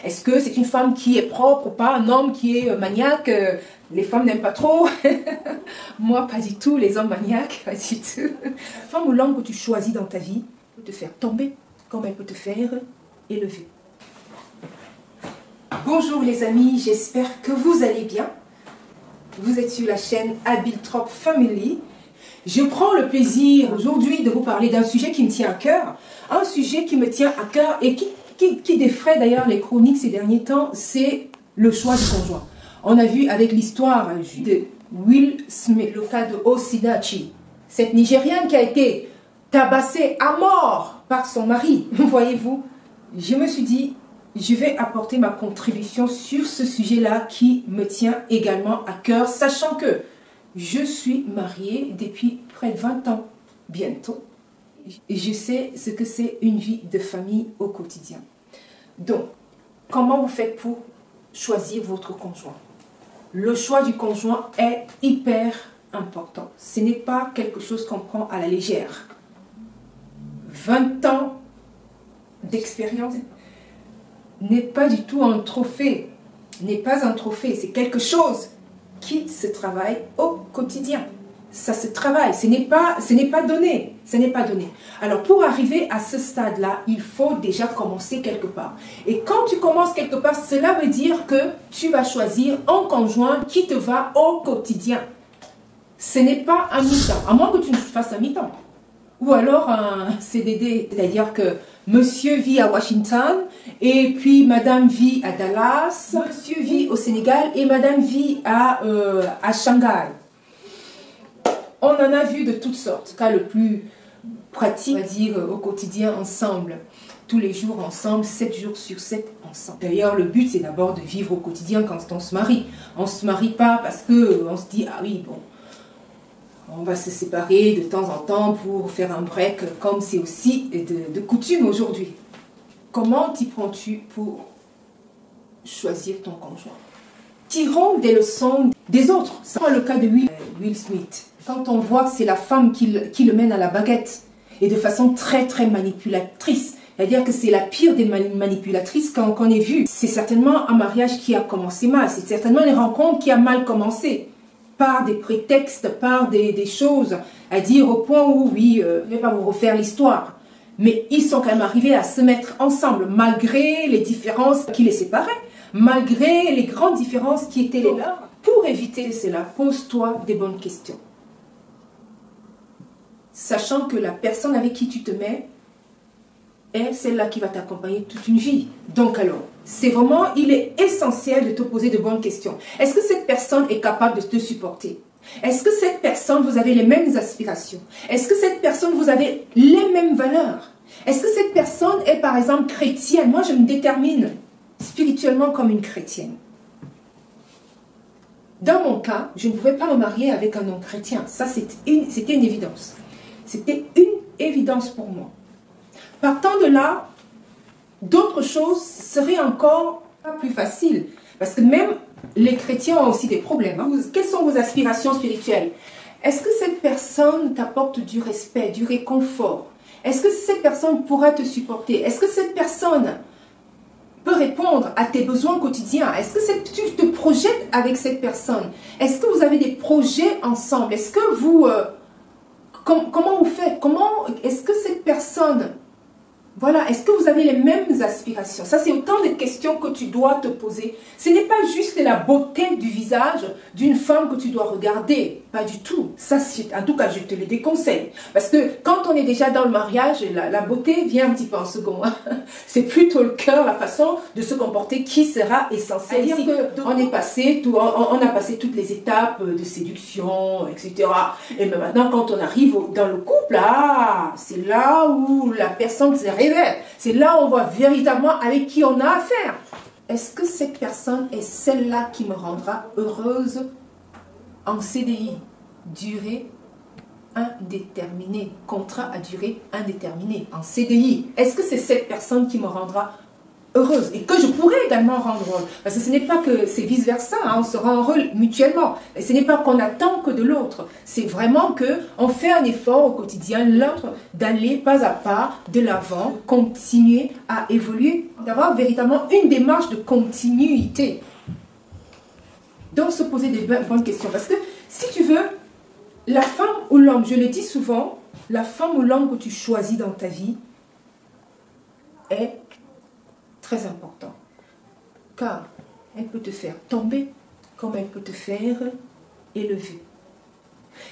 Est-ce que c'est une femme qui est propre ou pas, un homme qui est maniaque? Les femmes n'aiment pas trop. Moi, pas du tout, les hommes maniaques, pas du tout. La femme ou l'homme que tu choisis dans ta vie peut te faire tomber comme elle peut te faire élever. Bonjour les amis, j'espère que vous allez bien. Vous êtes sur la chaîne Habiltrop Family. Je prends le plaisir aujourd'hui de vous parler d'un sujet qui me tient à cœur. Un sujet qui me tient à cœur et qui défraie d'ailleurs les chroniques ces derniers temps, c'est le choix du conjoint. On a vu avec l'histoire de Will Smith, le cas de Osinachi, cette Nigériane qui a été tabassée à mort par son mari. Voyez-vous, je me suis dit, je vais apporter ma contribution sur ce sujet-là qui me tient également à cœur, sachant que je suis mariée depuis près de 20 ans, bientôt. Et je sais ce que c'est une vie de famille au quotidien. Donc, comment vous faites pour choisir votre conjoint? Le choix du conjoint est hyper important. Ce n'est pas quelque chose qu'on prend à la légère. 20 ans d'expérience n'est pas du tout un trophée. N'est pas un trophée, c'est quelque chose qui se travaille au quotidien. Ça se travaille, ce n'est pas donné. Ce n'est pas donné. Alors pour arriver à ce stade-là, il faut déjà commencer quelque part. Et quand tu commences quelque part, cela veut dire que tu vas choisir un conjoint qui te va au quotidien. Ce n'est pas un mi-temps, à moins que tu ne fasses un mi-temps. Ou alors un CDD, c'est-à-dire que monsieur vit à Washington et puis madame vit à Dallas, monsieur vit au Sénégal et madame vit à Shanghai. On en a vu de toutes sortes. En tout cas, le plus pratique, on va dire, au quotidien ensemble. Tous les jours ensemble, 7 jours sur 7 ensemble. D'ailleurs, le but, c'est d'abord de vivre au quotidien quand on se marie. On ne se marie pas parce qu'on se dit, ah oui, bon, on va se séparer de temps en temps pour faire un break, comme c'est aussi de coutume aujourd'hui. Comment t'y prends-tu pour choisir ton conjoint? Tirons des leçons des autres. C'est le cas de Will Smith. Quand on voit que c'est la femme qui le mène à la baguette, et de façon très très manipulatrice, c'est-à-dire que c'est la pire des manipulatrices qu'on ait vue. C'est certainement un mariage qui a commencé mal, c'est certainement une rencontre qui a mal commencé, par des prétextes, par des choses à dire au point où, oui, je ne vais pas vous refaire l'histoire, mais ils sont quand même arrivés à se mettre ensemble, malgré les différences qui les séparaient, malgré les grandes différences qui étaient les leurs. Pour éviter cela, pose-toi des bonnes questions. Sachant que la personne avec qui tu te mets est celle-là qui va t'accompagner toute une vie. Donc alors, c'est vraiment, il est essentiel de te poser de bonnes questions. Est-ce que cette personne est capable de te supporter? Est-ce que cette personne, vous avez les mêmes aspirations? Est-ce que cette personne, vous avez les mêmes valeurs? Est-ce que cette personne est par exemple chrétienne? Moi, je me détermine spirituellement comme une chrétienne. Dans mon cas, je ne pouvais pas me marier avec un homme chrétien. Ça, c'était une évidence. C'était une évidence pour moi. Partant de là, d'autres choses seraient encore pas plus faciles. Parce que même les chrétiens ont aussi des problèmes. Hein. Quelles sont vos aspirations spirituelles? Est-ce que cette personne t'apporte du respect, du réconfort? Est-ce que cette personne pourra te supporter? Est-ce que cette personne peut répondre à tes besoins quotidiens? Est-ce que tu te projettes avec cette personne? Est-ce que vous avez des projets ensemble? Est-ce que vous... comment vous faites? Est-ce que cette personne... Voilà, est-ce que vous avez les mêmes aspirations? Ça, c'est autant de questions que tu dois te poser. Ce n'est pas juste la beauté du visage d'une femme que tu dois regarder. Pas du tout. Ça, en tout cas, je te le déconseille. Parce que quand on est déjà dans le mariage, la beauté vient un petit peu en second. C'est plutôt le cœur, la façon de se comporter qui sera essentiel. C'est-à-dire qu'on est passé, on a passé toutes les étapes de séduction, etc. Et maintenant, quand on arrive dans le couple, c'est là où la personne se révèle. C'est là où on voit véritablement avec qui on a affaire. Est-ce que cette personne est celle-là qui me rendra heureuse en CDI? Durée indéterminée. Contrat à durée indéterminée. En CDI. Est-ce que c'est cette personne qui me rendra heureuse et que je pourrais également rendre heureux. Parce que ce n'est pas que c'est vice-versa, hein, on se rend heureux mutuellement. Et ce n'est pas qu'on attend que de l'autre. C'est vraiment qu'on fait un effort au quotidien, l'autre, d'aller pas à pas de l'avant, continuer à évoluer, d'avoir véritablement une démarche de continuité. Donc se poser des bonnes questions. Parce que si tu veux, la femme ou l'homme, je le dis souvent, la femme ou l'homme que tu choisis dans ta vie est très important, car elle peut te faire tomber comme elle peut te faire élever.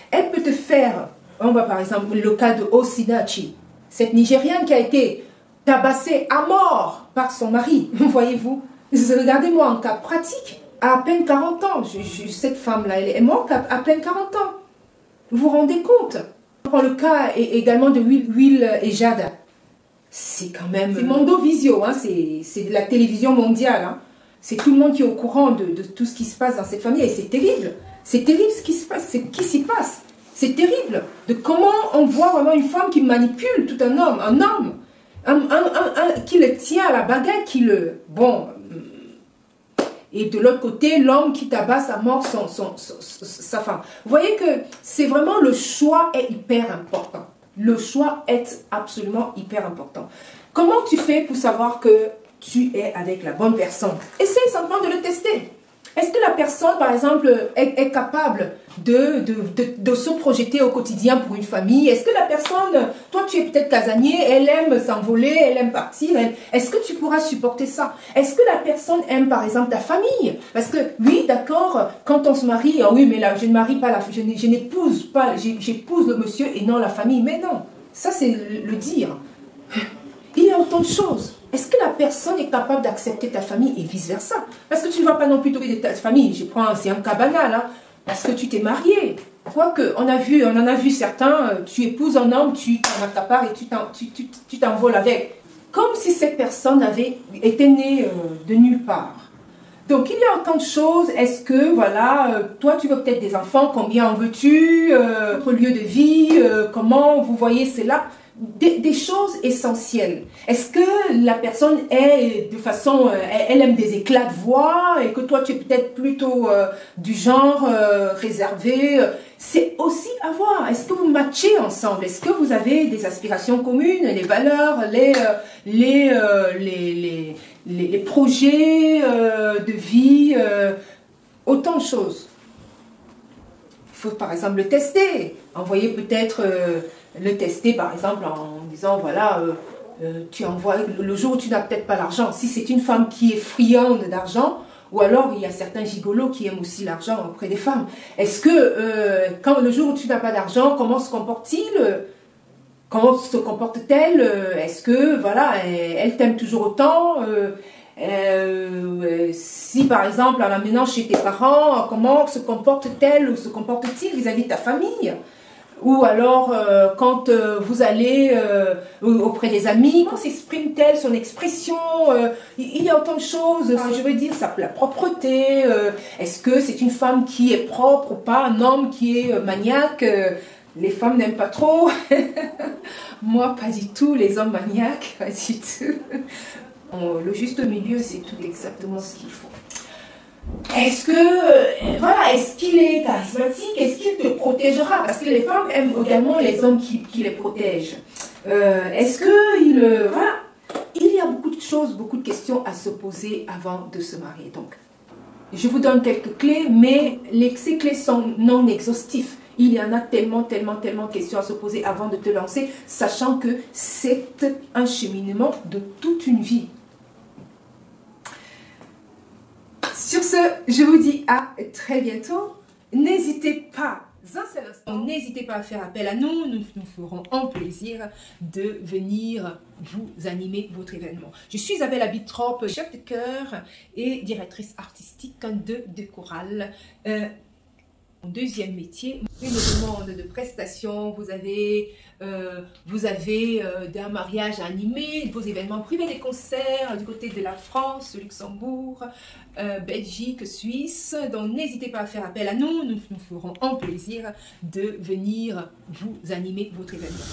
Elle peut te faire, on voit par exemple le cas de Osinachi, cette Nigériane qui a été tabassée à mort par son mari, voyez-vous. Regardez-moi en cas pratique, à peine 40 ans, cette femme-là, elle est morte à peine 40 ans. Vous vous rendez compte? On prend le cas également de Will et Jada. C'est quand même... C'est Mondo Visio, hein, c'est de la télévision mondiale. Hein. C'est tout le monde qui est au courant de tout ce qui se passe dans cette famille. Et c'est terrible. C'est terrible ce qui se passe. C'est qui s'y passe. C'est terrible. De comment on voit vraiment une femme qui manipule tout un homme. Qui le tient à la baguette, qui le... Bon... Et de l'autre côté, l'homme qui tabasse à mort sa femme. Vous voyez que c'est vraiment le choix est hyper important. Le choix est absolument hyper important. Comment tu fais pour savoir que tu es avec la bonne personne? Essaye simplement de le tester. Est-ce que la personne, par exemple, est capable de se projeter au quotidien pour une famille? Est-ce que la personne, toi tu es peut-être casanier, elle aime s'envoler, elle aime partir, est-ce que tu pourras supporter ça? Est-ce que la personne aime par exemple ta famille? Parce que oui, d'accord, quand on se marie, oh oui mais là je ne marie pas, je n'épouse pas, j'épouse le monsieur et non la famille. Mais non, ça c'est le dire. Il y a autant de choses. Est-ce que la personne est capable d'accepter ta famille et vice-versa? Parce que tu ne vas pas non plus t'occuper de ta famille. C'est un cas banal, hein, parce que tu t'es marié. Quoique, on en a vu certains, tu épouses un homme, tu t'en accapares et tu t'envoles avec. Comme si cette personne avait été née de nulle part. Donc, il y a autant de choses. Est-ce que, voilà, toi, tu veux peut-être des enfants, combien en veux-tu, votre lieu de vie, comment vous voyez cela? Des choses essentielles. Est-ce que la personne est de façon, elle aime des éclats de voix et que toi tu es peut-être plutôt du genre réservé? C'est aussi à voir. Est-ce que vous matchez ensemble? Est-ce que vous avez des aspirations communes, les valeurs, les projets de vie, autant de choses. Il faut par exemple le tester. Envoyer peut-être le tester par exemple en disant voilà, tu envoies le jour où tu n'as peut-être pas l'argent. Si c'est une femme qui est friande d'argent, ou alors il y a certains gigolos qui aiment aussi l'argent auprès des femmes. Est-ce que quand le jour où tu n'as pas d'argent, comment se comporte-t-il? Comment se comporte-t-elle? Est-ce que voilà, elle t'aime toujours autant? Si par exemple en l'amenant chez tes parents, comment se comporte-t-elle ou se comporte-t-il vis-à-vis de ta famille? Ou alors quand vous allez auprès des amis, comment s'exprime-t-elle, son expression? Il y a autant de choses, je veux dire, ça, la propreté, est-ce que c'est une femme qui est propre ou pas, un homme qui est maniaque? Les femmes n'aiment pas trop. Moi, pas du tout, les hommes maniaques, pas du tout. Le juste milieu, c'est tout exactement ce qu'il faut. Est-ce que, voilà, est-ce qu'il est charismatique? Est-ce qu'il te protégera? Parce que les femmes aiment également les hommes qui les protègent. Est-ce que, voilà, il y a beaucoup de choses, beaucoup de questions à se poser avant de se marier. Donc, je vous donne quelques clés, mais ces clés sont non exhaustives. Il y en a tellement de questions à se poser avant de te lancer, sachant que c'est un cheminement de toute une vie. Sur ce, je vous dis à très bientôt. N'hésitez pas, n'hésitez pas à faire appel à nous. Nous ferons un plaisir de venir vous animer votre événement. Je suis Isabelle Abitrop, chef de chœur et directrice artistique de chorale. Mon deuxième métier, une demande de prestations, vous avez un mariage à animer, vos événements privés, des concerts du côté de la France, Luxembourg, Belgique, Suisse. Donc n'hésitez pas à faire appel à nous, nous ferons un plaisir de venir vous animer votre événement.